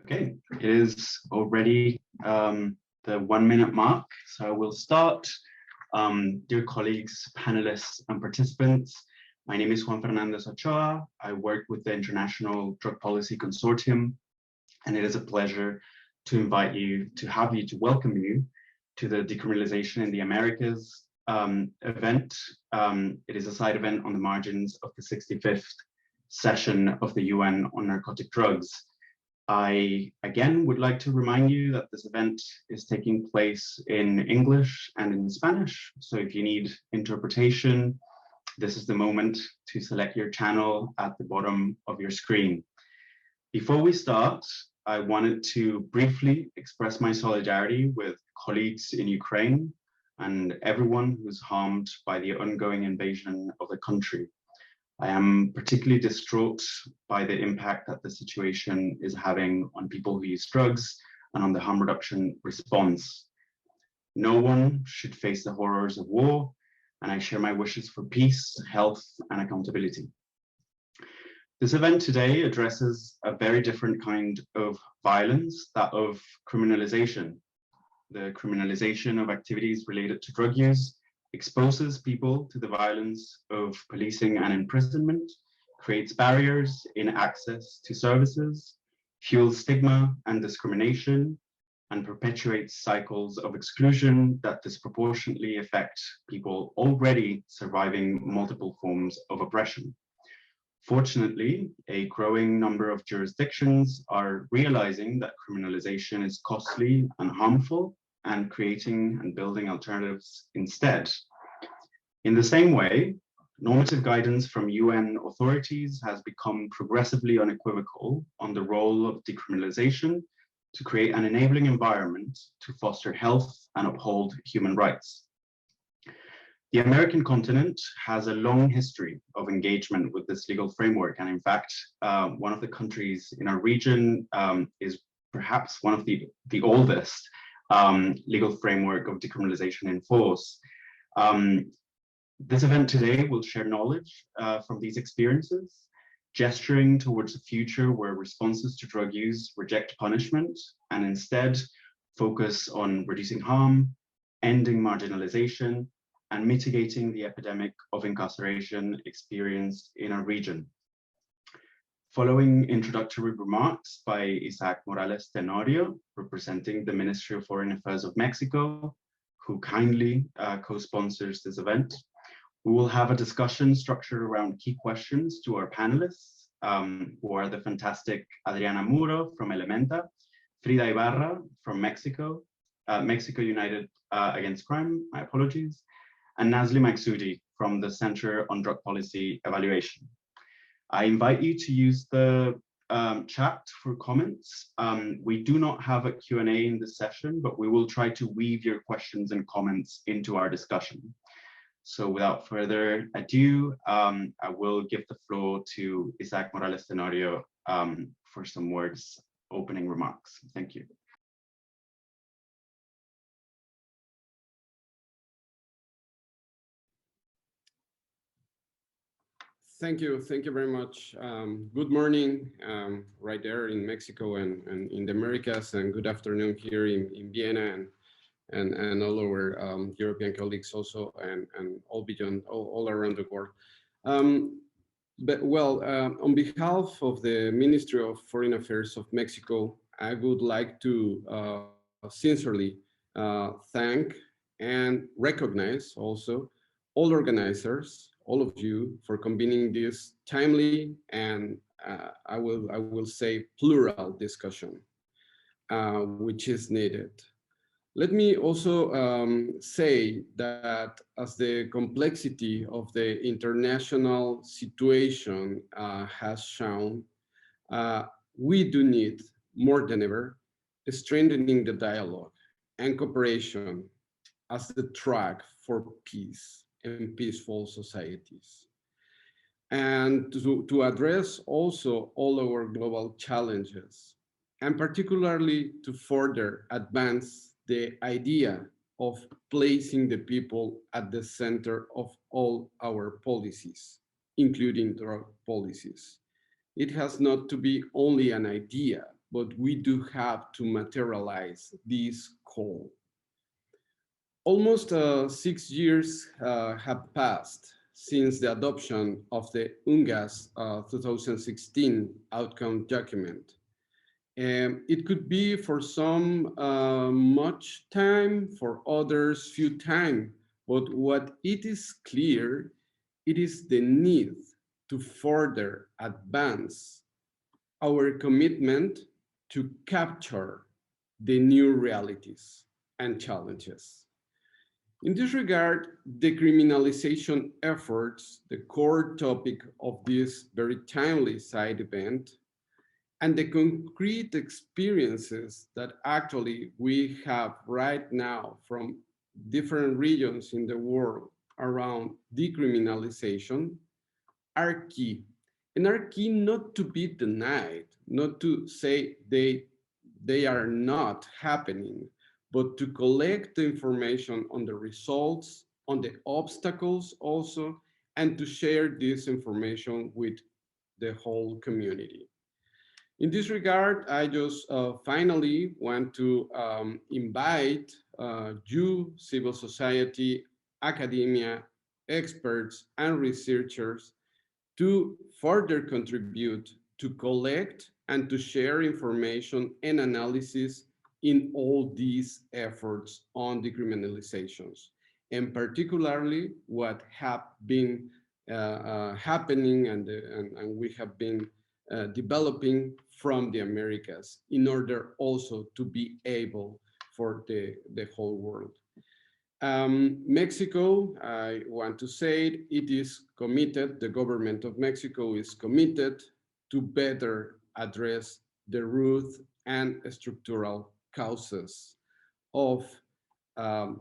Okay, it is already the 1 minute mark, so we'll start. Dear colleagues, panelists, and participants, my name is Juan Fernandez Ochoa. I work with the International Drug Policy Consortium, and it is a pleasure to invite you, to welcome you to the Decriminalization in the Americas event. It is a side event on the margins of the 65th session of the UN on narcotic drugs. I, again, would like to remind you that this event is taking place in English and in Spanish. So if you need interpretation, this is the moment to select your channel at the bottom of your screen. Before we start, I wanted to briefly express my solidarity with colleagues in Ukraine and everyone who's harmed by the ongoing invasion of the country. I am particularly distraught by the impact that the situation is having on people who use drugs and on the harm reduction response. No one should face the horrors of war, and I share my wishes for peace, health, and accountability. This event today addresses a very different kind of violence, that of criminalization. The criminalization of activities related to drug use exposes people to the violence of policing and imprisonment, creates barriers in access to services, fuels stigma and discrimination, and perpetuates cycles of exclusion that disproportionately affect people already surviving multiple forms of oppression. Fortunately, a growing number of jurisdictions are realizing that criminalization is costly and harmful, and creating and building alternatives instead. In the same way, normative guidance from UN authorities has become progressively unequivocal on the role of decriminalization to create an enabling environment to foster health and uphold human rights. The American continent has a long history of engagement with this legal framework, and in fact, one of the countries in our region is perhaps one of the oldest legal framework of decriminalization in force. This event today will share knowledge from these experiences, gesturing towards a future where responses to drug use reject punishment and instead focus on reducing harm, ending marginalization, and mitigating the epidemic of incarceration experienced in our region. Following introductory remarks by Isaac Morales Tenorio, representing the Ministry of Foreign Affairs of Mexico, who kindly co-sponsors this event, we will have a discussion structured around key questions to our panelists, who are the fantastic Adriana Muro from Elementa, Frida Ibarra from Mexico, Mexico United Against Crime, my apologies, and Nazli Maksudi from the Center on Drug Policy Evaluation. I invite you to use the chat for comments. We do not have a Q&A in this session, but we will try to weave your questions and comments into our discussion. So without further ado, I will give the floor to Isaac Morales Tenorio for some words, opening remarks. Thank you. Thank you very much. Good morning right there in Mexico and in the Americas, and good afternoon here in Vienna and all our European colleagues also, and all beyond, all around the world. On behalf of the Ministry of Foreign Affairs of Mexico, I would like to sincerely thank and recognize also all organizers, all of you, for convening this timely and I will say plural discussion, which is needed. Let me also say that as the complexity of the international situation has shown, we do need more than ever strengthening the dialogue and cooperation as the track for peace and peaceful societies, and to address also all our global challenges, and particularly to further advance the idea of placing the people at the center of all our policies, including drug policies. It has not to be only an idea, but we do have to materialize this call. Almost 6 years have passed since the adoption of the UNGAS 2016 outcome document. It could be for some much time, for others few time, but what it is clear, it is the need to further advance our commitment to capture the new realities and challenges. In this regard, decriminalization efforts, the core topic of this very timely side event, and the concrete experiences that actually we have right now from different regions in the world around decriminalization are key. And are key not to be denied, not to say they are not happening, but to collect the information on the results, on the obstacles also, and to share this information with the whole community. In this regard, I just finally want to invite you, civil society, academia, experts, and researchers to further contribute to collect and to share information and analysis in all these efforts on decriminalizations, and particularly what have been happening and we have been developing from the Americas in order also to be able for the whole world. Mexico, I want to say it is committed, the government of Mexico is committed to better address the root and structural causes of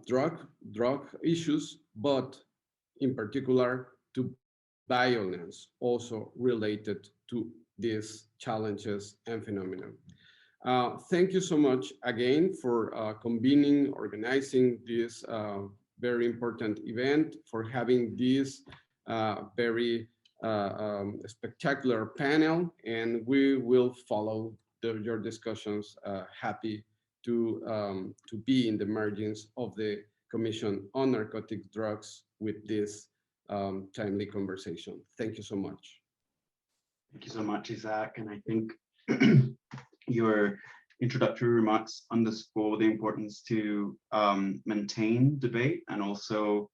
drug issues, but in particular to violence also related to these challenges and phenomena. Thank you so much again for convening, organizing this very important event, for having this very spectacular panel, and we will follow your discussions. Happy to be in the margins of the Commission on Narcotic Drugs with this timely conversation. Thank you so much. Thank you so much, Isaac. And I think your introductory remarks underscore the importance to maintain debate and also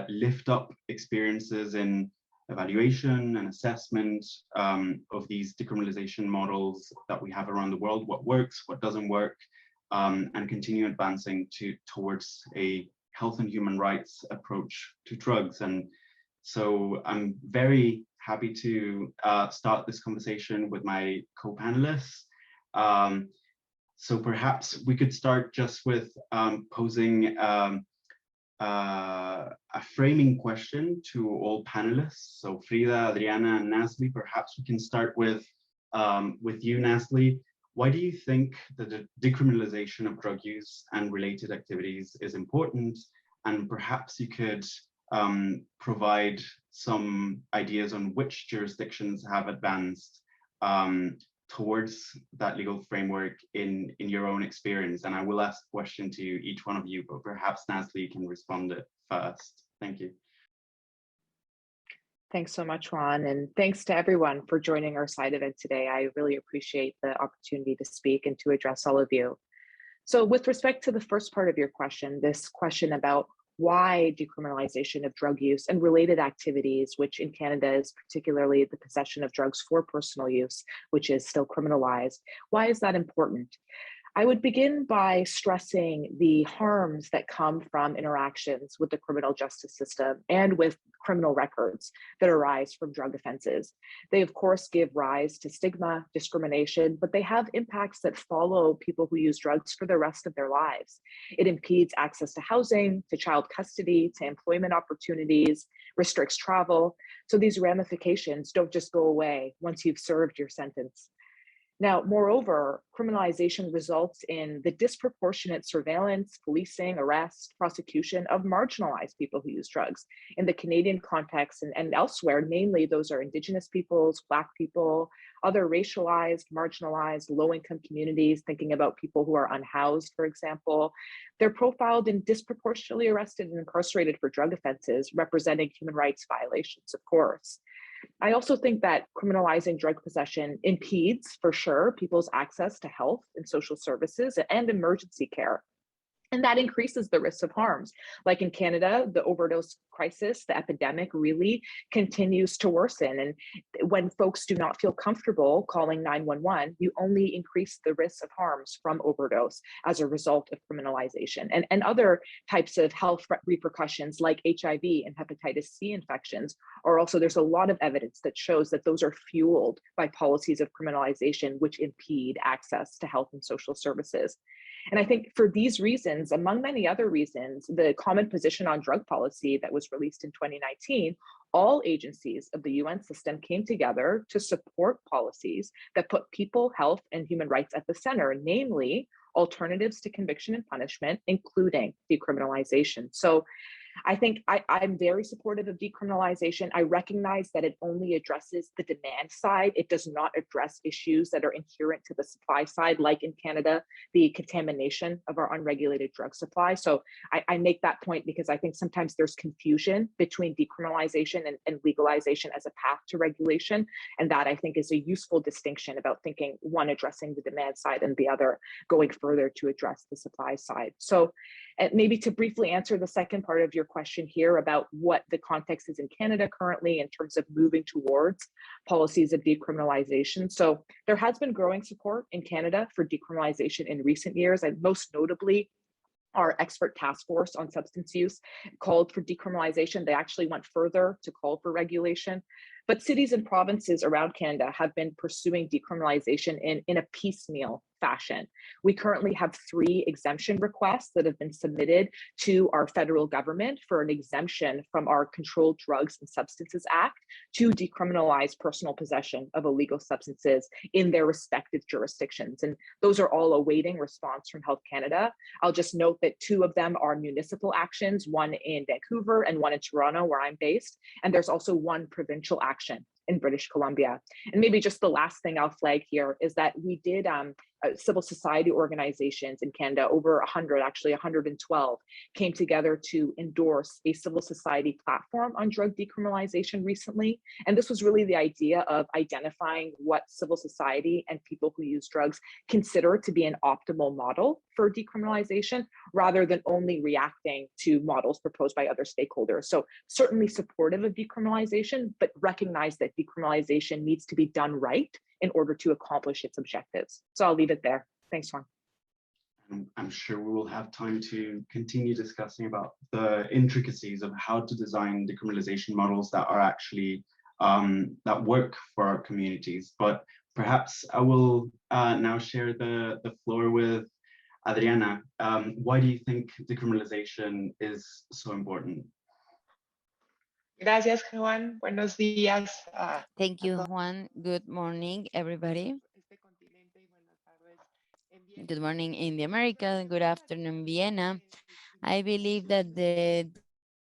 lift up experiences in evaluation and assessment of these decriminalization models that we have around the world, what works, what doesn't work, and continue advancing towards a health and human rights approach to drugs. And so I'm very happy to start this conversation with my co-panelists. So perhaps we could start just with posing a framing question to all panelists. So Frida, Adriana, and Nasli, perhaps we can start with you, Nasli. Why do you think that the decriminalization of drug use and related activities is important? And perhaps you could provide some ideas on which jurisdictions have advanced towards that legal framework in your own experience. And I will ask a question to each one of you, but perhaps Nasli can respond it first. Thank you. Thanks so much, Juan, and thanks to everyone for joining our side event today. I really appreciate the opportunity to speak and to address all of you. So with respect to the first part of your question, this question about why decriminalization of drug use and related activities, which in Canada is particularly the possession of drugs for personal use, which is still criminalized, why is that important? I would begin by stressing the harms that come from interactions with the criminal justice system and with criminal records that arise from drug offenses. They, of course, give rise to stigma, discrimination, but they have impacts that follow people who use drugs for the rest of their lives. It impedes access to housing, to child custody, to employment opportunities, restricts travel. So these ramifications don't just go away once you've served your sentence. Now, moreover, criminalization results in the disproportionate surveillance, policing, arrest, prosecution of marginalized people who use drugs. In the Canadian context and elsewhere, namely, those are Indigenous peoples, Black people, other racialized, marginalized, low-income communities, thinking about people who are unhoused, for example. They're profiled and disproportionately arrested and incarcerated for drug offenses, representing human rights violations, of course. I also think that criminalizing drug possession impedes, for sure, people's access to health and social services and emergency care. And that increases the risk of harms. Like in Canada, the overdose crisis, the epidemic really continues to worsen. And when folks do not feel comfortable calling 911, you only increase the risk of harms from overdose as a result of criminalization. And other types of health repercussions like HIV and hepatitis C infections are also, there's a lot of evidence that shows that those are fueled by policies of criminalization, which impede access to health and social services. And I think for these reasons, among many other reasons, the common position on drug policy that was released in 2019, all agencies of the UN system came together to support policies that put people, health, and human rights at the center, namely alternatives to conviction and punishment, including decriminalization. So I think I'm very supportive of decriminalization. I recognize that it only addresses the demand side. It does not address issues that are inherent to the supply side, like in Canada, the contamination of our unregulated drug supply. So I make that point because I think sometimes there's confusion between decriminalization and legalization as a path to regulation. And that I think is a useful distinction about thinking one addressing the demand side and the other going further to address the supply side. So maybe to briefly answer the second part of your question here about what the context is in Canada currently in terms of moving towards policies of decriminalization. So there has been growing support in Canada for decriminalization in recent years, and most notably, our expert task force on substance use called for decriminalization. They actually went further to call for regulation. But cities and provinces around Canada have been pursuing decriminalization in a piecemeal fashion. We currently have 3 exemption requests that have been submitted to our federal government for an exemption from our Controlled Drugs and Substances Act to decriminalize personal possession of illegal substances in their respective jurisdictions. And those are all awaiting response from Health Canada. I'll just note that 2 of them are municipal actions, one in Vancouver and one in Toronto, where I'm based. And there's also one provincial action in British Columbia. And maybe just the last thing I'll flag here is that we did civil society organizations in Canada, over 100, actually 112, came together to endorse a civil society platform on drug decriminalization recently. And this was really the idea of identifying what civil society and people who use drugs consider to be an optimal model for decriminalization, rather than only reacting to models proposed by other stakeholders. So certainly supportive of decriminalization, but recognize that decriminalization needs to be done right in order to accomplish its objectives. So I'll leave it there. Thanks, Juan. I'm sure we will have time to continue discussing about the intricacies of how to design decriminalization models that are actually that work for our communities. But perhaps I will now share the floor with Adriana. Why do you think decriminalization is so important? Gracias, Juan. Buenos días. Thank you, Juan. Good morning, everybody. Good morning in the Americas. Good afternoon, Vienna. I believe that the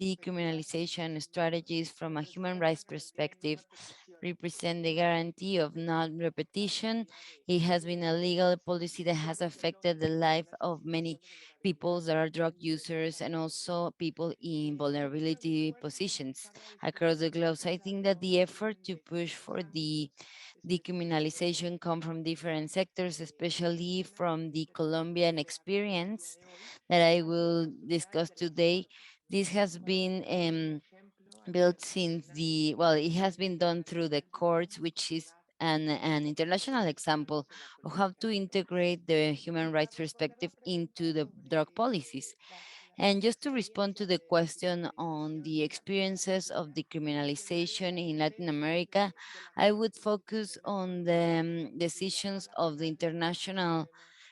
decriminalization strategies from a human rights perspective represent the guarantee of non-repetition. It has been a legal policy that has affected the life of many people that are drug users and also people in vulnerability positions across the globe. So I think that the effort to push for the decriminalization come from different sectors, especially from the Colombian experience that I will discuss today. This has been built since it has been done through the courts, which is an international example of how to integrate the human rights perspective into the drug policies. And just to respond to the question on the experiences of decriminalization in Latin America, I would focus on the decisions of the international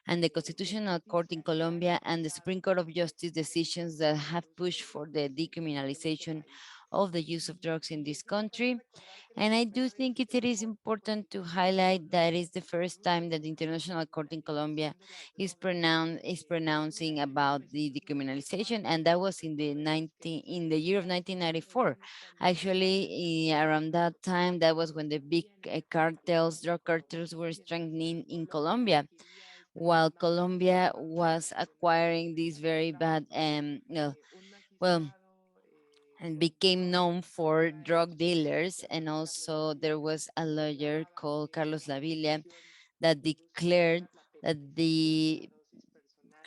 and the Constitutional Court in Colombia and the Supreme Court of Justice decisions that have pushed for the decriminalization of the use of drugs in this country. And I do think it is important to highlight that it's the first time that the International Court in Colombia is pronouncing about the decriminalization, and that was in the year of 1994. Actually, around that time, that was when the big drug cartels, were strengthening in Colombia, while Colombia was acquiring these very bad, no, well, and became known for drug dealers. And also, there was a lawyer called Carlos Lavilla that declared that the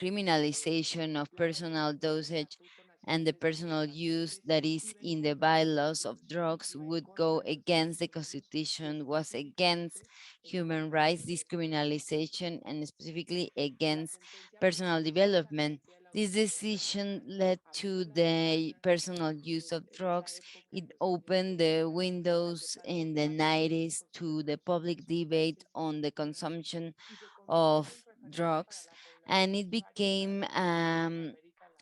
criminalization of personal dosage and the personal use that is in the bylaws of drugs would go against the constitution, was against human rights, discriminalization, and specifically against personal development. This decision led to the personal use of drugs. It opened the windows in the 90s to the public debate on the consumption of drugs, and it became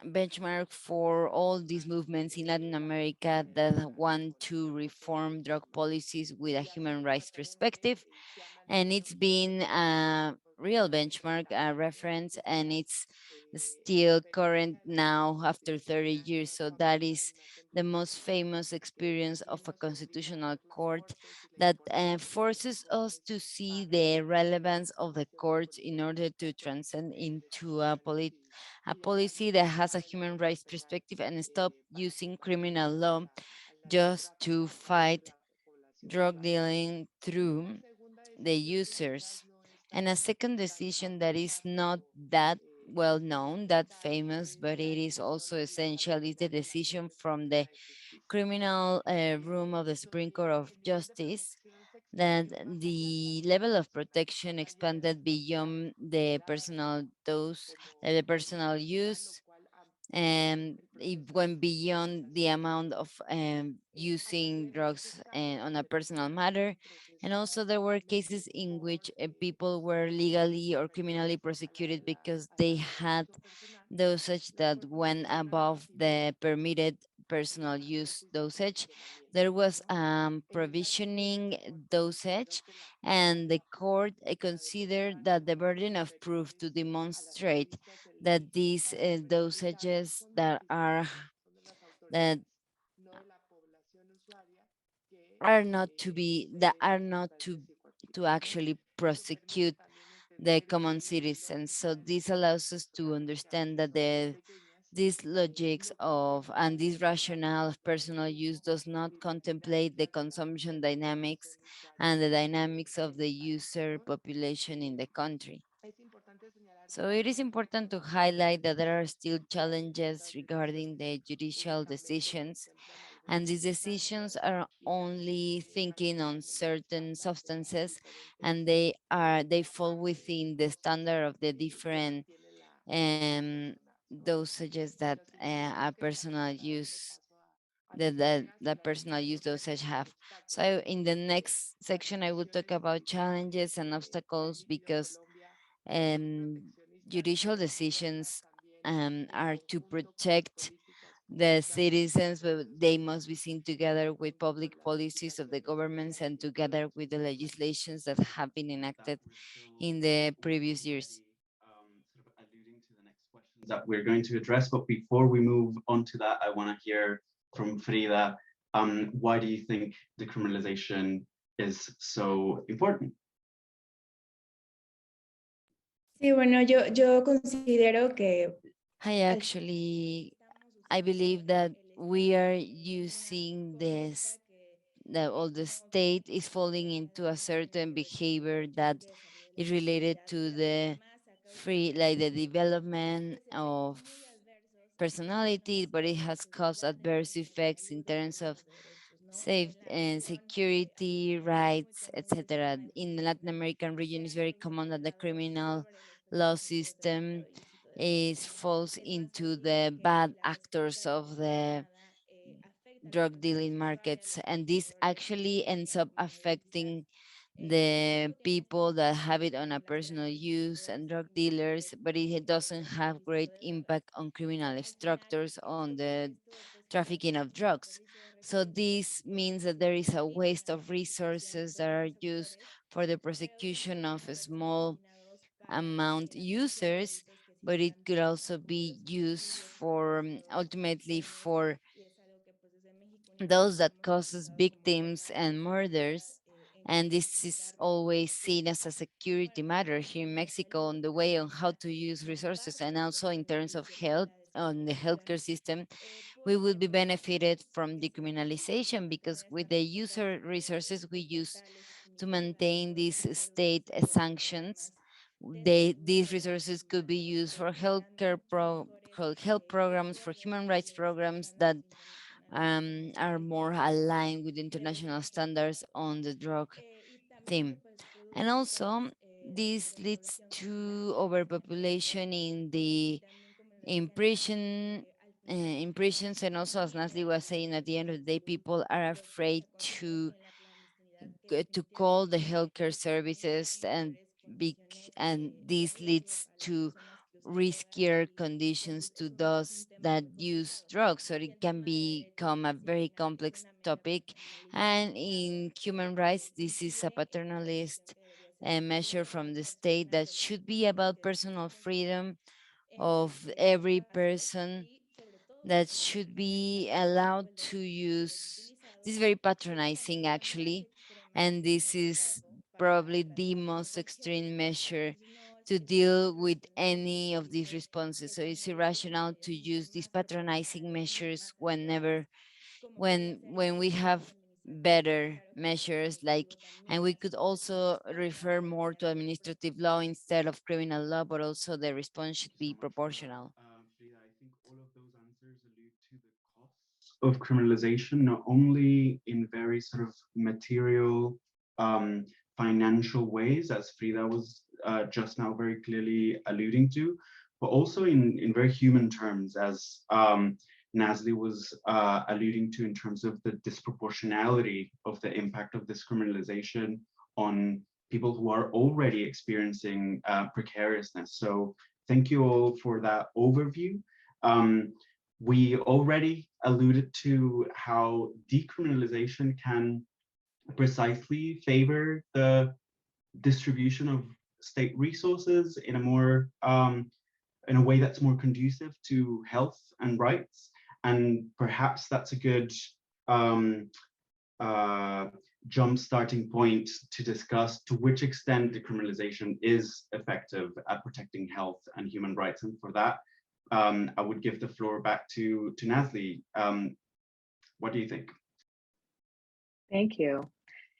benchmark for all these movements in Latin America that want to reform drug policies with a human rights perspective. And it's been a real benchmark, a reference, and it's still current now after 30 years. So that is the most famous experience of a constitutional court that forces us to see the relevance of the courts in order to transcend into a policy that has a human rights perspective and stop using criminal law just to fight drug dealing through the users. And a second decision that is not that well known, that famous, but it is also essential, is the decision from the criminal room of the Supreme Court of Justice that the level of protection expanded beyond the personal dose, the personal use, and it went beyond the amount of using drugs on a personal matter. And also there were cases in which people were legally or criminally prosecuted because they had dosage that went above the permitted personal use dosage. There was provisioning dosage, and the court considered that the burden of proof to demonstrate that these dosages that are not to be that are not to actually prosecute the common citizens. So this allows us to understand that these logics of and this rationale of personal use does not contemplate the consumption dynamics and the dynamics of the user population in the country. So it is important to highlight that there are still challenges regarding the judicial decisions, and these decisions are only thinking on certain substances, and they fall within the standard of the different um, dosages that a personal use that personal use dosage have. So in the next section, I will talk about challenges and obstacles because um, judicial decisions are to protect the citizens, but they must be seen together with public policies of the governments and together with the legislations that have been enacted in the previous years. Sort of alluding to the next questions that we're going to address. But before we move on to that, I want to hear from Frida. Why do you think decriminalization is so important? Sí, bueno, yo considero que I believe that we are using this, that all the state is falling into a certain behavior that is related to the free, like the development of personality, but it has caused adverse effects in terms of safe and security, rights, etc. In the Latin American region, it's very common that the criminal law system is falls into the bad actors of the drug dealing markets, and this actually ends up affecting the people that have it on a personal use and drug dealers, but it doesn't have great impact on criminal structures on the trafficking of drugs. So this means that there is a waste of resources that are used for the prosecution of a small amount users, but it could also be used for ultimately for those that causes victims and murders. And this is always seen as a security matter here in Mexico on the way on how to use resources, and also in terms of health on the healthcare system. We would be benefited from decriminalization, because with the user resources we use to maintain these state sanctions, these resources could be used for health programs, for human rights programs that are more aligned with international standards on the drug theme. And also, this leads to overpopulation in prisons, and also, as Nasli was saying, at the end of the day, people are afraid to call the healthcare services, and this leads to riskier conditions to those that use drugs. So it can become a very complex topic. And in human rights, this is a paternalist measure from the state that should be about personal freedom of every person, that should be allowed to use. This is very patronizing, actually, and this is probably the most extreme measure to deal with any of these responses. So it's irrational to use these patronizing measures when we have better measures, like, and we could also refer more to administrative law instead of criminal law, but also the response should be proportional. Frida, I think all of those answers allude to the costs of criminalization, not only in very sort of material, financial ways, as Frida was just now very clearly alluding to, but also in very human terms, as Nasli was alluding to, in terms of the disproportionality of the impact of this criminalization on people who are already experiencing precariousness. So thank you all for that overview. We already alluded to how decriminalization can precisely favor the distribution of state resources in a more in a way that's more conducive to health and rights. And perhaps that's a good jump starting point to discuss to which extent decriminalization is effective at protecting health and human rights. And for that, I would give the floor back to Nasli. What do you think? Thank you.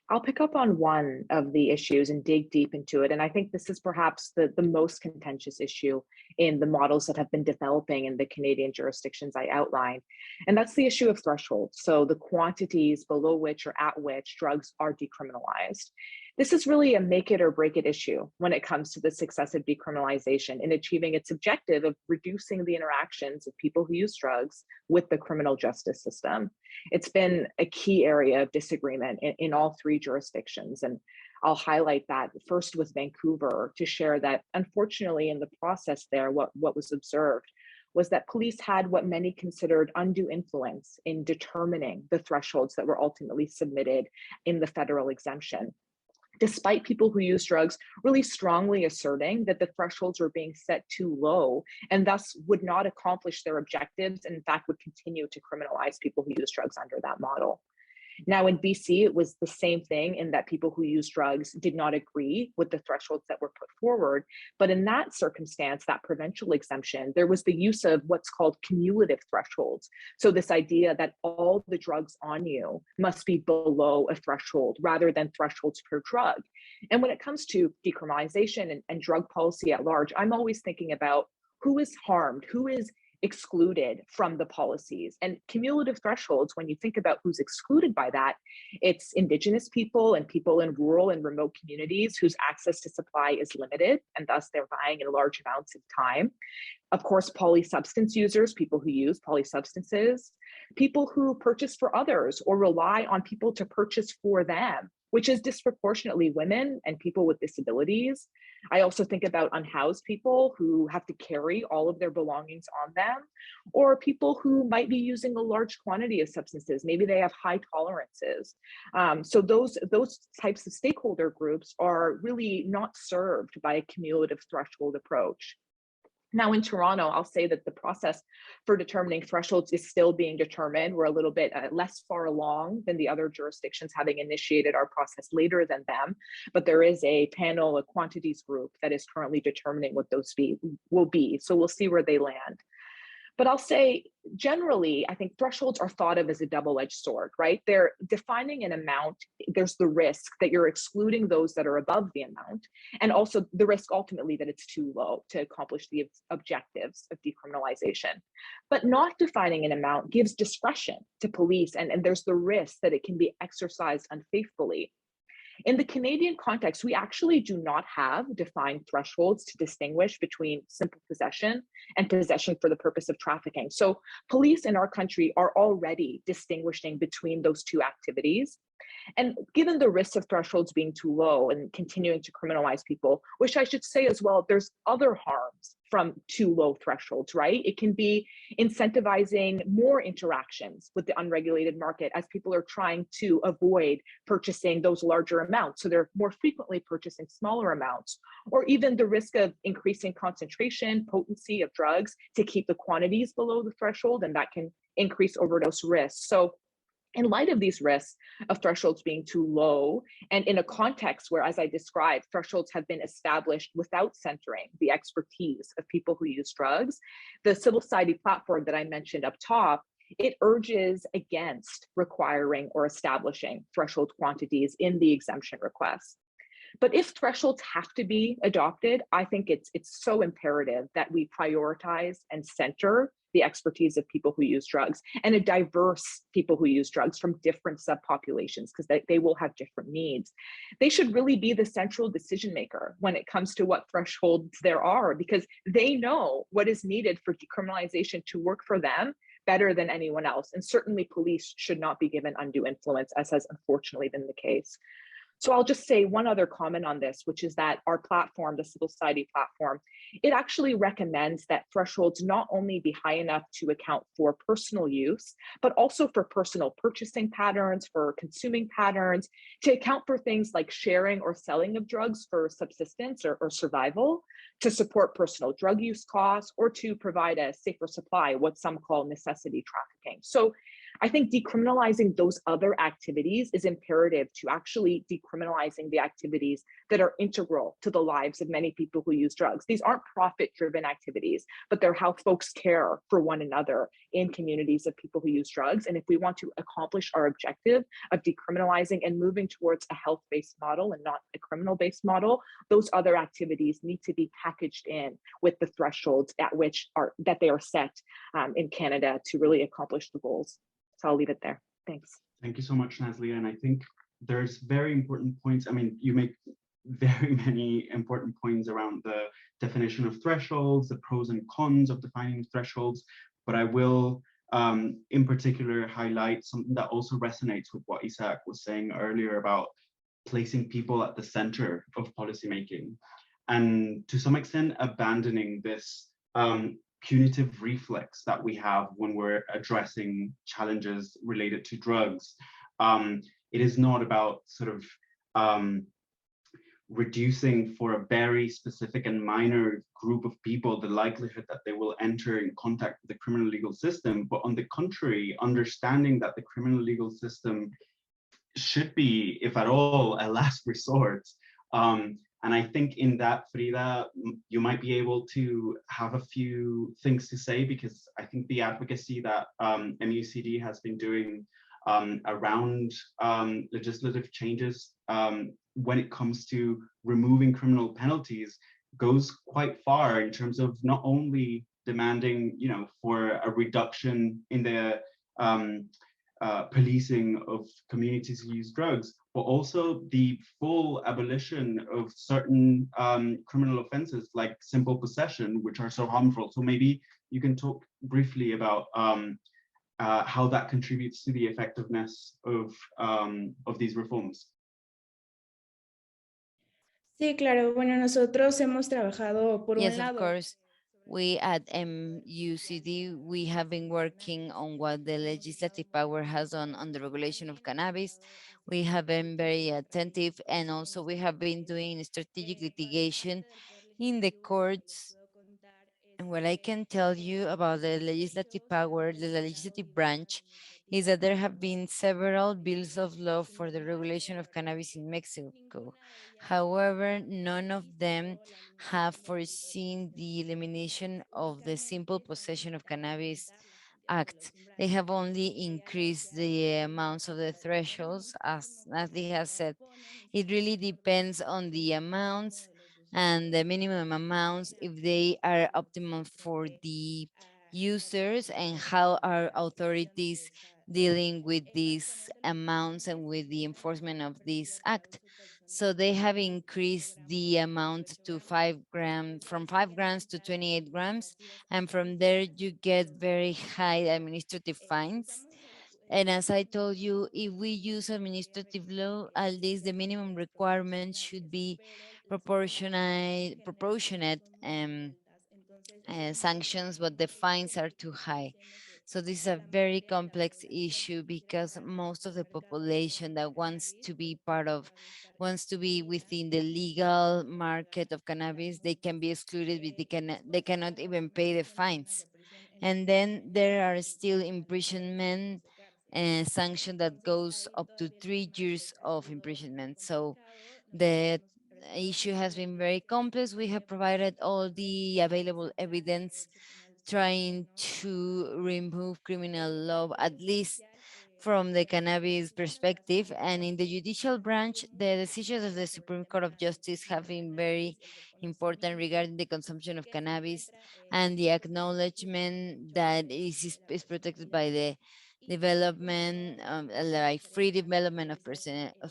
I'll pick up on one of the issues and dig deep into it. And I think this is perhaps the most contentious issue in the models that have been developing in the Canadian jurisdictions I outlined. And that's the issue of thresholds. So the quantities below which or at which drugs are decriminalized. This is really a make it or break it issue when it comes to the success of decriminalization in achieving its objective of reducing the interactions of people who use drugs with the criminal justice system. It's been a key area of disagreement in all three jurisdictions. And I'll highlight that first with Vancouver to share that, unfortunately, in the process there, what was observed was that police had what many considered undue influence in determining the thresholds that were ultimately submitted in the federal exemption, despite people who use drugs really strongly asserting that the thresholds were being set too low and thus would not accomplish their objectives, and in fact would continue to criminalize people who use drugs under that model. Now in BC, it was the same thing in that people who use drugs did not agree with the thresholds that were put forward. But in that circumstance, that provincial exemption, there was the use of what's called cumulative thresholds. So this idea that all the drugs on you must be below a threshold rather than thresholds per drug. And when it comes to decriminalization and drug policy at large, I'm always thinking about who is harmed, who is excluded from the policies. And cumulative thresholds, when you think about who's excluded by that, it's Indigenous people and people in rural and remote communities whose access to supply is limited, and thus they're buying in large amounts of time. Of course, polysubstance users, people who use polysubstances, people who purchase for others or rely on people to purchase for them. which is disproportionately women and people with disabilities. I also think about unhoused people who have to carry all of their belongings on them, or people who might be using a large quantity of substances. Maybe they have high tolerances. So those types of stakeholder groups are really not served by a cumulative threshold approach. Now in Toronto, I'll say that the process for determining thresholds is still being determined. We're a little bit less far along than the other jurisdictions, having initiated our process later than them. But there is a panel, a quantities group that is currently determining what those will be. So we'll see where they land. But I'll say, generally, I think thresholds are thought of as a double-edged sword, right? They're defining an amount. There's the risk that you're excluding those that are above the amount, and also the risk ultimately that it's too low to accomplish the objectives of decriminalization. But not defining an amount gives discretion to police, and there's the risk that it can be exercised unfaithfully. In the Canadian context, we actually do not have defined thresholds to distinguish between simple possession and possession for the purpose of trafficking. So police in our country are already distinguishing between those two activities. And given the risks of thresholds being too low and continuing to criminalize people, which I should say as well, there's other harms from too low thresholds, right? It can be incentivizing more interactions with the unregulated market as people are trying to avoid purchasing those larger amounts. So they're more frequently purchasing smaller amounts, or even the risk of increasing concentration, potency of drugs to keep the quantities below the threshold, and that can increase overdose risk. So in light of these risks of thresholds being too low, and in a context where, as I described, thresholds have been established without centering the expertise of people who use drugs, the civil society platform that I mentioned up top, it urges against requiring or establishing threshold quantities in the exemption request. But if thresholds have to be adopted, I think it's so imperative that we prioritize and center the expertise of people who use drugs, and a diverse people who use drugs from different subpopulations, because they will have different needs. They should really be the central decision maker when it comes to what thresholds there are, because they know what is needed for decriminalization to work for them better than anyone else. And certainly police should not be given undue influence, as has unfortunately been the case. So I'll just say one other comment on this, which is that our platform, the civil society platform, it actually recommends that thresholds not only be high enough to account for personal use, but also for personal purchasing patterns, for consuming patterns, to account for things like sharing or selling of drugs for subsistence or survival, to support personal drug use costs, or to provide a safer supply, what some call necessity trafficking. So I think decriminalizing those other activities is imperative to actually decriminalizing the activities that are integral to the lives of many people who use drugs. These aren't profit-driven activities, but they're how folks care for one another in communities of people who use drugs. And if we want to accomplish our objective of decriminalizing and moving towards a health-based model and not a criminal-based model, those other activities need to be packaged in with the thresholds that they are set in Canada to really accomplish the goals. So I'll leave it there. Thanks. Thank you so much, Nazlia. And I think there's very important points. I mean, you make very many important points around the definition of thresholds, the pros and cons of defining thresholds, but I will in particular highlight something that also resonates with what Isaac was saying earlier about placing people at the center of policymaking, and to some extent abandoning this punitive reflex that we have when we're addressing challenges related to drugs. It is not about sort of reducing for a very specific and minor group of people the likelihood that they will enter in contact with the criminal legal system, but on the contrary, understanding that the criminal legal system should be, if at all, a last resort. And I think in that, Frida, you might be able to have a few things to say, because I think the advocacy that MUCD has been doing around legislative changes when it comes to removing criminal penalties goes quite far in terms of not only demanding, for a reduction in the policing of communities who use drugs, but also the full abolition of certain criminal offenses like simple possession, which are so harmful. So maybe you can talk briefly about how that contributes to the effectiveness of these reforms. Sí, claro. Bueno, nosotros hemos trabajado por Yes, un of lado. course. We at MUCD, we have been working on what the legislative power has done on the regulation of cannabis. We have been very attentive, and also we have been doing strategic litigation in the courts. And what I can tell you about the legislative power, the legislative branch, is that there have been several bills of law for the regulation of cannabis in Mexico. However, none of them have foreseen the elimination of the simple possession of cannabis act. They have only increased the amounts of the thresholds, as Nathy has said. It really depends on the amounts and the minimum amounts, if they are optimal for the users, and how are authorities dealing with these amounts and with the enforcement of this act. So they have increased the amount to 5 grams, from 5 grams to 28 grams. And from there, you get very high administrative fines. And as I told you, if we use administrative law, at least the minimum requirement should be proportionate sanctions, but the fines are too high. So this is a very complex issue, because most of the population that wants to be part of, wants to be within the legal market of cannabis, they can be excluded, but they cannot even pay the fines. And then there are still imprisonment sanction that goes up to 3 years of imprisonment. So the issue has been very complex. We have provided all the available evidence trying to remove criminal law, at least from the cannabis perspective. And in the judicial branch, the decisions of the Supreme Court of Justice have been very important regarding the consumption of cannabis, and the acknowledgement that is protected by the development, like free development of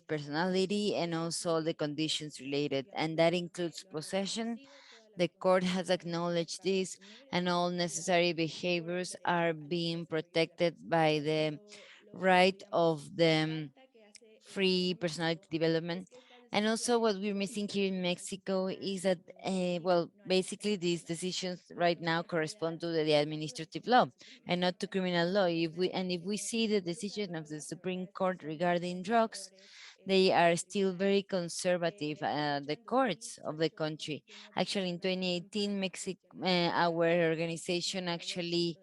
personality, and also the conditions related, and that includes possession. The court has acknowledged this, and all necessary behaviors are being protected by the right of the free personality development. And also, what we're missing here in Mexico is that, well, basically these decisions right now correspond to the administrative law and not to criminal law. If we see the decision of the Supreme Court regarding drugs, they are still very conservative, the courts of the country. Actually, in 2018, our organization actually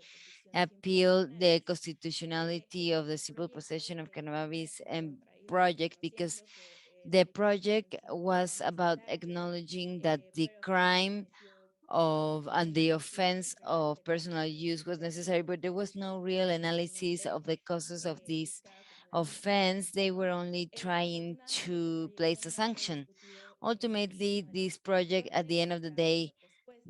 appealed the constitutionality of the simple possession of cannabis and project, because the project was about acknowledging that the crime of and the offense of personal use was necessary, but there was no real analysis of the causes of this offense. They were only trying to place a sanction. Ultimately, this project, at the end of the day,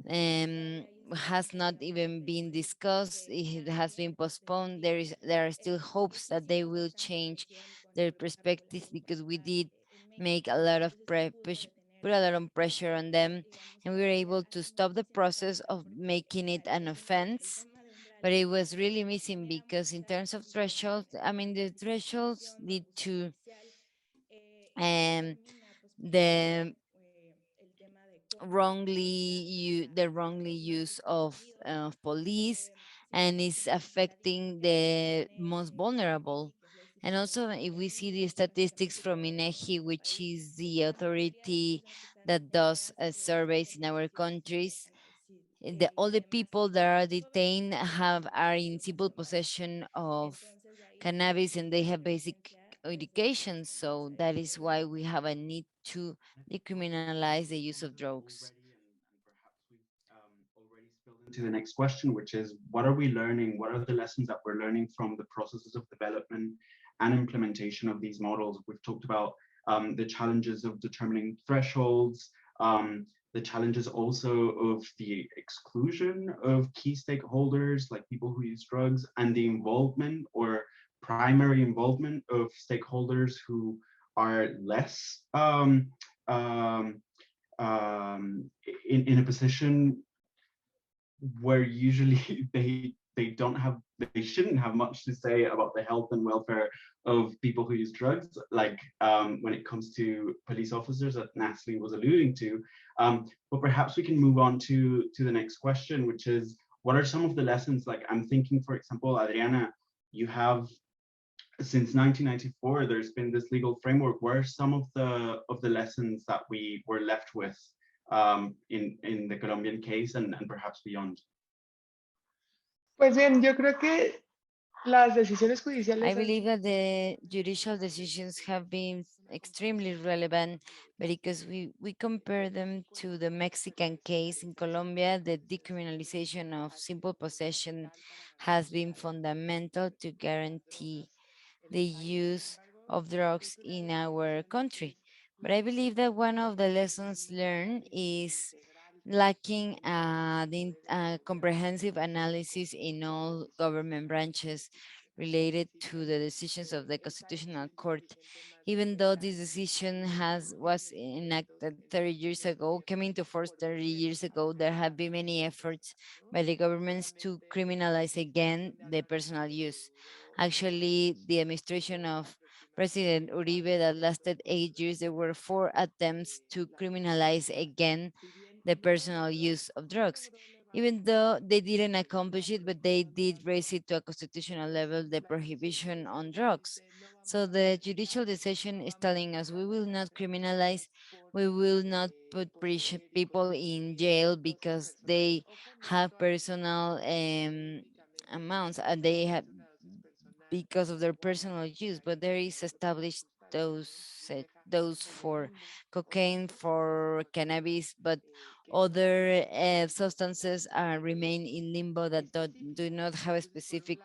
has not even been discussed. It has been postponed. There are still hopes that they will change their perspective, because we did make a lot of put a lot of pressure on them, and we were able to stop the process of making it an offense. But it was really missing, because in terms of thresholds, I mean, the thresholds lead to um, the wrongly use of police, and is affecting the most vulnerable. And also, if we see the statistics from INEGI, which is the authority that does surveys in our countries, all the people that are detained are in simple possession of cannabis, and they have basic education. So that is why we have a need to decriminalize the use of drugs. And perhaps we already spilled into the next question, which is, what are we learning? What are the lessons that we're learning from the processes of development and implementation of these models? We've talked about the challenges of determining thresholds, the challenges also of the exclusion of key stakeholders, like people who use drugs, and the involvement or primary involvement of stakeholders who are less um, in a position where usually they don't have, they shouldn't have much to say about the health and welfare of people who use drugs, like when it comes to police officers that Natalie was alluding to. But perhaps we can move on to the next question, which is, what are some of the lessons? Like I'm thinking, for example, Adriana, you have, since 1994, there's been this legal framework. What are some of the lessons that we were left with in the Colombian case and perhaps beyond? Pues bien, yo creo que las decisiones I judiciales han believe sido that the judicial decisions have been extremely relevant because we compare them to the Mexican case. In Colombia, the decriminalization of simple possession has been fundamental to guarantee the use of drugs in our country. But I believe that one of the lessons learned is lacking comprehensive analysis in all government branches related to the decisions of the Constitutional Court. Even though this decision was enacted 30 years ago, came into force 30 years ago, there have been many efforts by the governments to criminalize again the personal use. Actually, the administration of President Uribe that lasted 8 years, there were 4 attempts to criminalize again the personal use of drugs. Even though they didn't accomplish it, but they did raise it to a constitutional level, the prohibition on drugs. So the judicial decision is telling us we will not criminalize, we will not put people in jail because they have personal amounts and they have because of their personal use, but there is established those for cocaine, for cannabis, but other substances remain in limbo that do not have a specific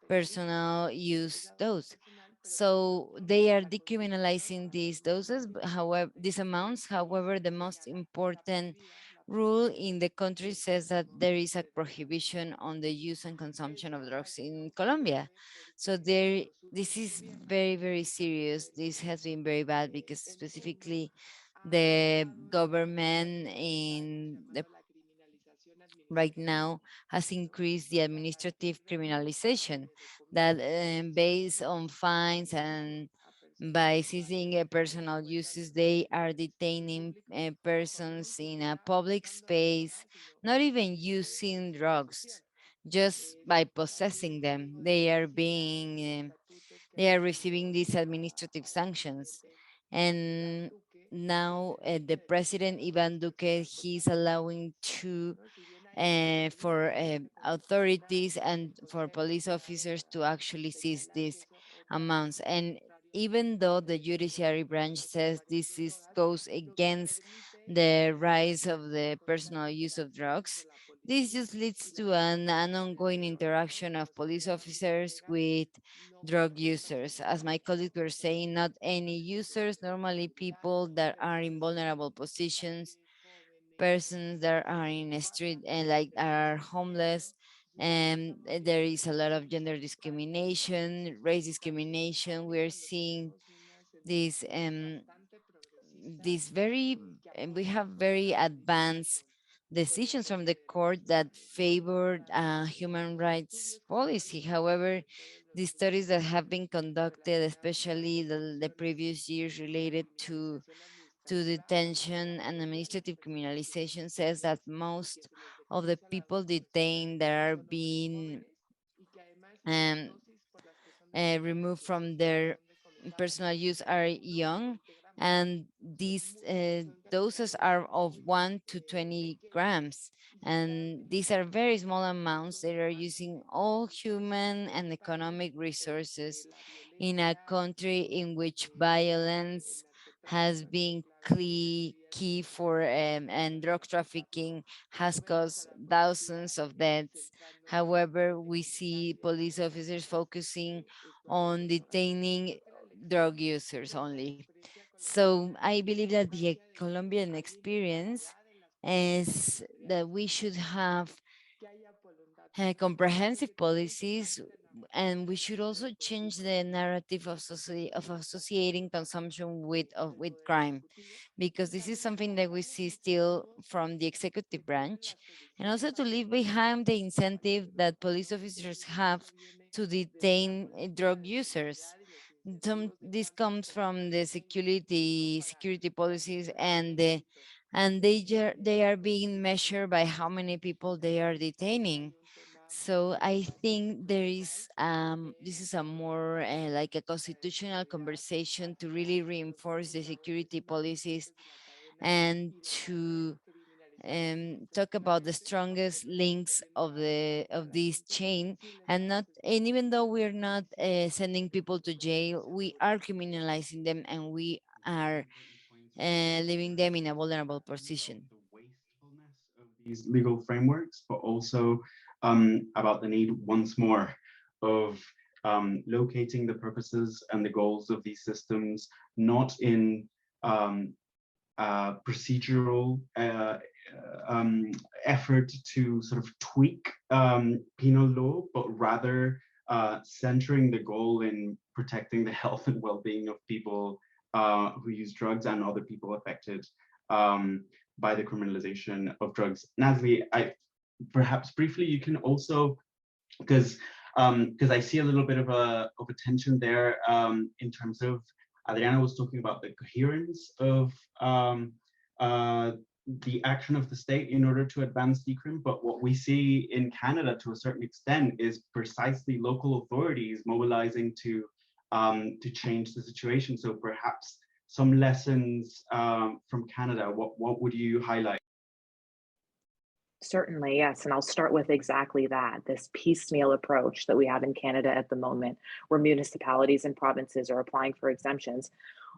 personal use dose. So they are decriminalizing these doses, however, these amounts. However, the most important rule in the country says that there is a prohibition on the use and consumption of drugs in Colombia. So this is very, very serious. This has been very bad because specifically the government in the right now has increased the administrative criminalization that based on fines and by seizing personal uses, they are detaining persons in a public space, not even using drugs, just by possessing them. They are receiving these administrative sanctions. And now the president, Ivan Duque, he's allowing for authorities and for police officers to actually seize these amounts. And even though the judiciary branch says goes against the rise of the personal use of drugs, this just leads to an ongoing interaction of police officers with drug users. As my colleagues were saying, not any users, normally people that are in vulnerable positions, persons that are in the street and like are homeless, and there is a lot of gender discrimination, race discrimination. We're seeing this this very and we have very advanced decisions from the court that favored human rights policy. However, the studies that have been conducted, especially the previous years related to detention and administrative criminalization, says that most of the people detained that are being um, removed from their personal use are young, and these doses are of 1 to 20 grams, and these are very small amounts that are using all human and economic resources in a country in which violence has been key for and drug trafficking has caused thousands of deaths. However, we see police officers focusing on detaining drug users only. So I believe that the Colombian experience is that we should have comprehensive policies and we should also change the narrative of associating consumption with crime, because this is something that we see still from the executive branch, and also to leave behind the incentive that police officers have to detain drug users. This comes from the security policies, and they are being measured by how many people they are detaining. So I think there is this is a more like a constitutional conversation to really reinforce the security policies, and to talk about the strongest links of this chain, and even though we're not sending people to jail, we are criminalizing them, and we are leaving them in a vulnerable position. The wastefulness of these legal frameworks, but also about the need once more of locating the purposes and the goals of these systems, not in procedural effort to sort of tweak penal law, but rather centering the goal in protecting the health and well-being of people who use drugs and other people affected by the criminalization of drugs. Natalie, perhaps briefly you can also, because I see a little bit of a tension there in terms of Adriana was talking about the coherence of the action of the state in order to advance decrim, but what we see in Canada to a certain extent is precisely local authorities mobilizing to change the situation. So perhaps some lessons from Canada, what would you highlight? Certainly, yes. And I'll start with exactly that, this piecemeal approach that we have in Canada at the moment, where municipalities and provinces are applying for exemptions.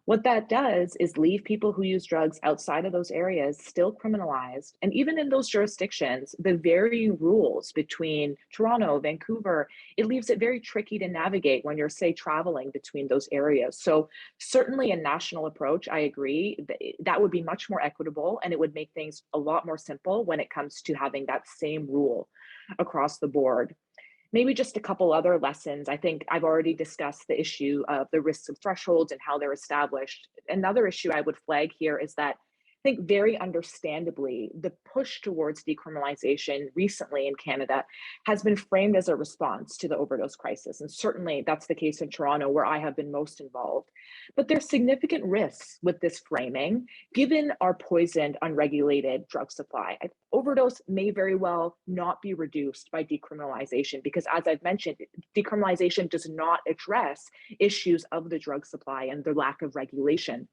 What that does is leave people who use drugs outside of those areas still criminalized. And even in those jurisdictions, the varying rules between Toronto, Vancouver, it leaves it very tricky to navigate when you're, say, traveling between those areas. So certainly a national approach, I agree, that would be much more equitable, and it would make things a lot more simple when it comes to having that same rule across the board. Maybe just a couple other lessons. I think I've already discussed the issue of the risks of thresholds and how they're established. Another issue I would flag here is that I think very understandably, the push towards decriminalization recently in Canada has been framed as a response to the overdose crisis. And certainly that's the case in Toronto, where I have been most involved. But there's significant risks with this framing, given our poisoned, unregulated drug supply. Overdose may very well not be reduced by decriminalization, because as I've mentioned, decriminalization does not address issues of the drug supply and the lack of regulation.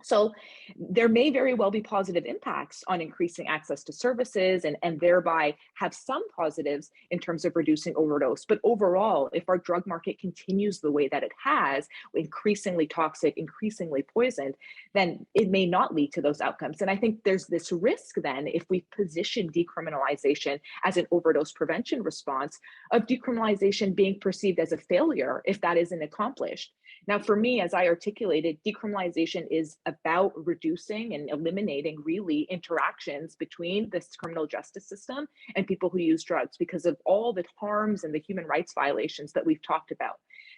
So there may very well be positive impacts on increasing access to services and thereby have some positives in terms of reducing overdose. But overall, if our drug market continues the way that it has, increasingly toxic, increasingly poisoned, then it may not lead to those outcomes. And I think there's this risk then, if we position decriminalization as an overdose prevention response, of decriminalization being perceived as a failure if that isn't accomplished. Now, for me, as I articulated, decriminalization is about reducing and eliminating really interactions between this criminal justice system and people who use drugs because of all the harms and the human rights violations that we've talked about.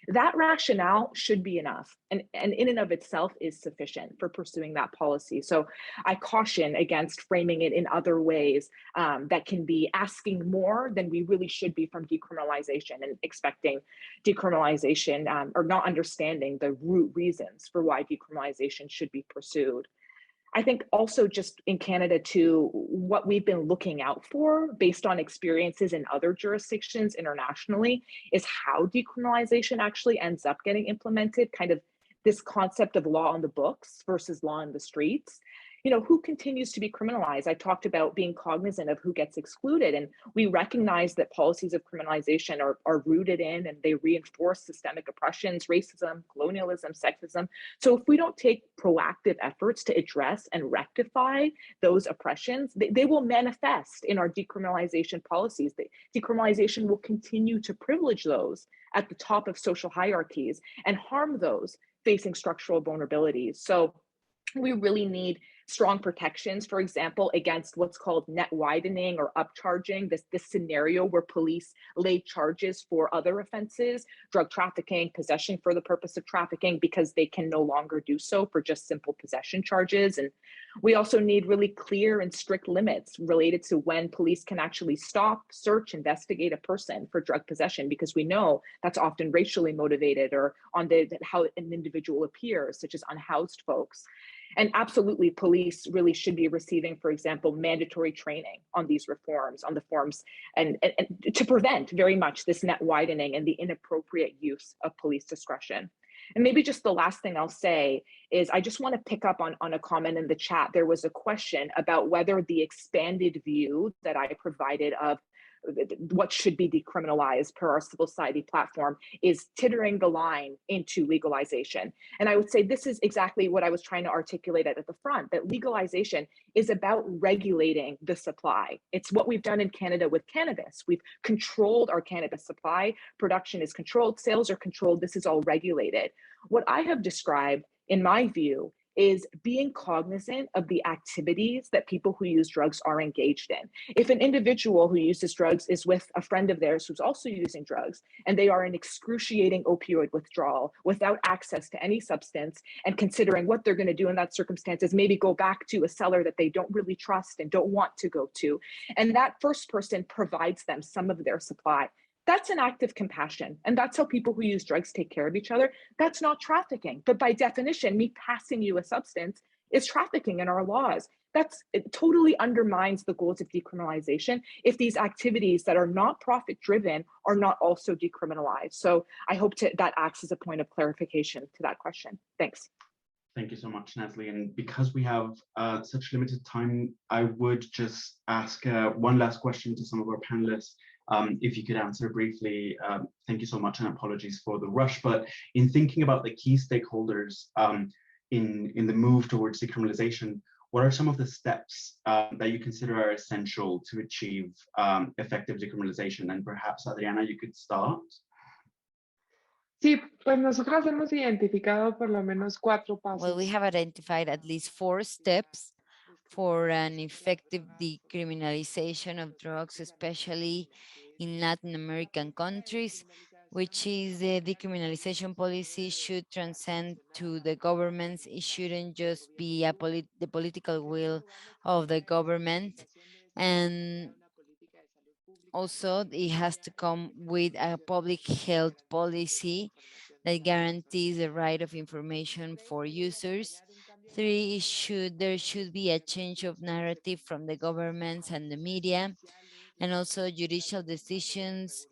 That rationale should be enough, and in and of itself is sufficient for pursuing that policy. So I caution against framing it in other ways that can be asking more than we really should be from decriminalization, and expecting decriminalization or not understanding the root reasons for why decriminalization should be pursued. I think also just in Canada too, what we've been looking out for based on experiences in other jurisdictions internationally is how decriminalization actually ends up getting implemented, kind of this concept of law on the books versus law in the streets. You know, who continues to be criminalized? I talked about being cognizant of who gets excluded, and we recognize that policies of criminalization are rooted in and they reinforce systemic oppressions, racism, colonialism, sexism. So if we don't take proactive efforts to address and rectify those oppressions, they will manifest in our decriminalization policies. Decriminalization will continue to privilege those at the top of social hierarchies and harm those facing structural vulnerabilities. So we really need strong protections, for example, against what's called net widening or upcharging, this scenario where police lay charges for other offenses, drug trafficking, possession for the purpose of trafficking, because they can no longer do so for just simple possession charges. And we also need really clear and strict limits related to when police can actually stop, search, investigate a person for drug possession, because we know that's often racially motivated or on how an individual appears, such as unhoused folks. And absolutely, police really should be receiving, for example, mandatory training on these reforms, on the forms, and to prevent very much this net widening and the inappropriate use of police discretion. And maybe just the last thing I'll say is I just want to pick up on a comment in the chat. There was a question about whether the expanded view that I provided of what should be decriminalized per our civil society platform is tittering the line into legalization. And I would say this is exactly what I was trying to articulate at the front, that legalization is about regulating the supply. It's what we've done in Canada with cannabis. We've controlled our cannabis supply. Production is controlled, sales are controlled. This is all regulated. What I have described, in my view, is being cognizant of the activities that people who use drugs are engaged in. If an individual who uses drugs is with a friend of theirs who's also using drugs, and they are in excruciating opioid withdrawal without access to any substance, and considering what they're going to do in that circumstance is maybe go back to a seller that they don't really trust and don't want to go to, and that first person provides them some of their supply, that's an act of compassion. And that's how people who use drugs take care of each other. That's not trafficking. But by definition, me passing you a substance is trafficking in our laws. It totally undermines the goals of decriminalization if these activities that are not profit driven are not also decriminalized. So I hope that acts as a point of clarification to that question. Thanks. Thank you so much, Natalie. And because we have such limited time, I would just ask one last question to some of our panelists. If you could answer briefly, thank you so much, and apologies for the rush, but in thinking about the key stakeholders in the move towards decriminalization, what are some of the steps that you consider are essential to achieve effective decriminalization? And perhaps, Adriana, you could start. Sí, pues nosotros hemos identificado por lo menos 4 pasos. Well, we have identified at least 4 steps for an effective decriminalization of drugs, especially in Latin American countries, which is the decriminalization policy should transcend to the governments. It shouldn't just be the political will of the government. And also, it has to come with a public health policy that guarantees the right of information for users. 3, there should be a change of narrative from the governments and the media, and also judicial decisions.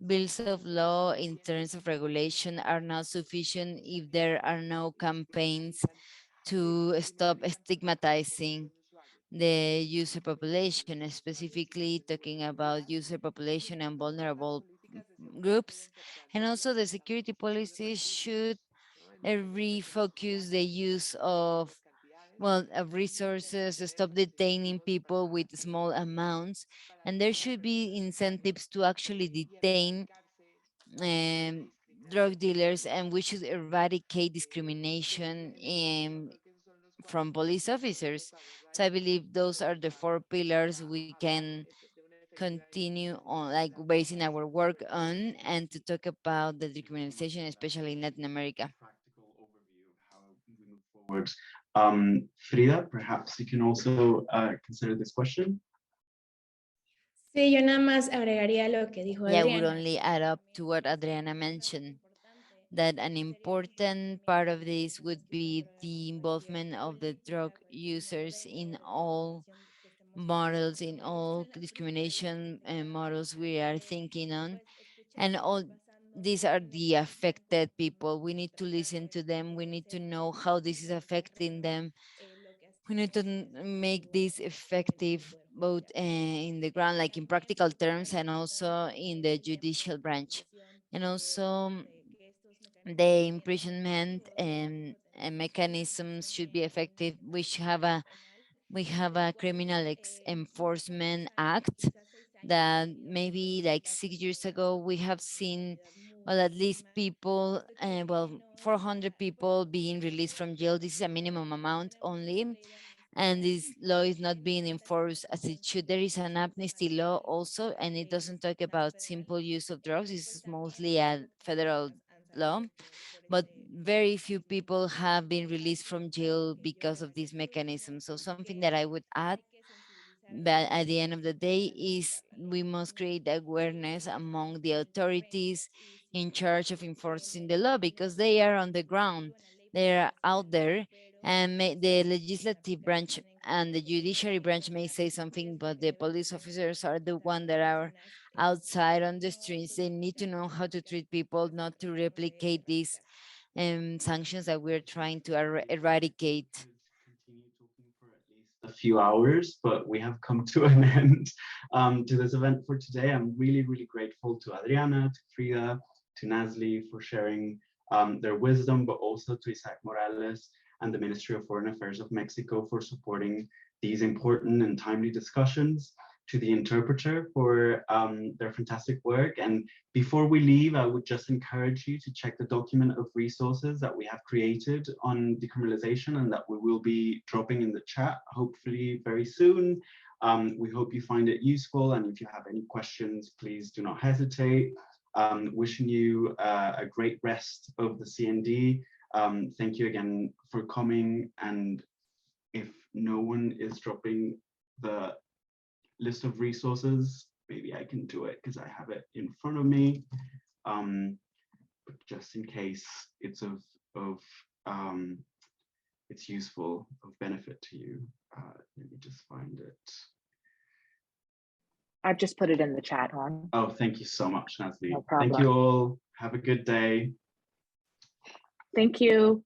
Bills of law in terms of regulation are not sufficient if there are no campaigns to stop stigmatizing the user population, specifically talking about user population and vulnerable groups. And also the security policies should refocus the use of resources, stop detaining people with small amounts, and there should be incentives to actually detain um, drug dealers, and we should eradicate discrimination from police officers. So I believe those are the 4 pillars we can continue on, like basing our work on, and to talk about the decriminalization, especially in Latin America. Practical overview of how we move forward. Frida, perhaps you can also consider this question. Sí, yo nada más agregaría lo que dijo Yeah, I would Adriana. only add up to what Adriana mentioned, that an important part of this would be the involvement of the drug users in all models, in all discrimination models we are thinking on. And all these are the affected people. We need to listen to them. We need to know how this is affecting them. We need to make this effective both in the ground, like in practical terms, and also in the judicial branch. And also the imprisonment and mechanisms should be effective. We have a enforcement act that maybe like 6 years ago we have seen, well, at least people 400 people being released from jail. This is a minimum amount only, and this law is not being enforced as it should. There is an amnesty law also, and it doesn't talk about simple use of drugs. It's mostly a federal law, but very few people have been released from jail because of this mechanism. So something that I would add, but at the end of the day, is we must create awareness among the authorities in charge of enforcing the law, because they are on the ground, they are out there, and the legislative branch and the judiciary branch may say something, but the police officers are the ones that are outside on the streets. They need to know how to treat people, not to replicate these sanctions that we're trying to eradicate. Continue talking for at least a few hours, but we have come to an end to this event for today. I'm really, really grateful to Adriana, to Frida, to Nazli for sharing their wisdom, but also to Isaac Morales and the Ministry of Foreign Affairs of Mexico for supporting these important and timely discussions, to the interpreter for their fantastic work. And before we leave, I would just encourage you to check the document of resources that we have created on decriminalization and that we will be dropping in the chat, hopefully very soon. We hope you find it useful, and if you have any questions, please do not hesitate. Wishing you a great rest of the CND. Thank you again for coming, and if no one is dropping the list of resources, maybe I can do it because I have it in front of me, but just in case it's it's useful, of benefit to you. Let me just find it. I've just put it in the chat, Juan. Oh, thank you so much, Nazli. No problem. Thank you all. Have a good day. Thank you.